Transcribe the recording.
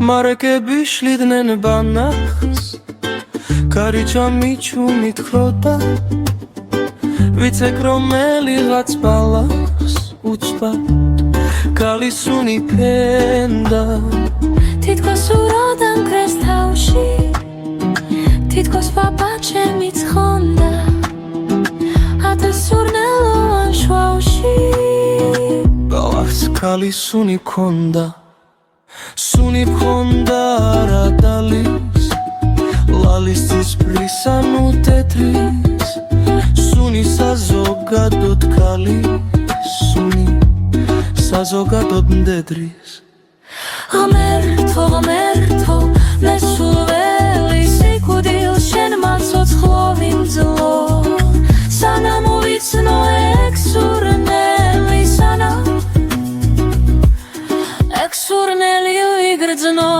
მარკები შლიდნენ ბანახს კარიჩა მიჩუმით ხლოდა ვიცეკ რომელიღაც ბალახს უცბად კალისუნი ფენდა თითქოს უროდან კრეს თავში თითქოს პაპა ჩემიც ხონდა ათასურნელოვან შვავში ბალახს კალისუნი ქონდა სუნი ფხონდა რა დალის ლალის ცისფრის ანუ თეთრის სუნი საზოგადოდ კალის სუნი საზოგადოდ მდედრის ღმერთო მე სულ ველი სიკვდილ შენ მაცოცხლოვი მძლო სანამ უიცნო ექსურნელი სანამ ექსურნელი ვიგრძნო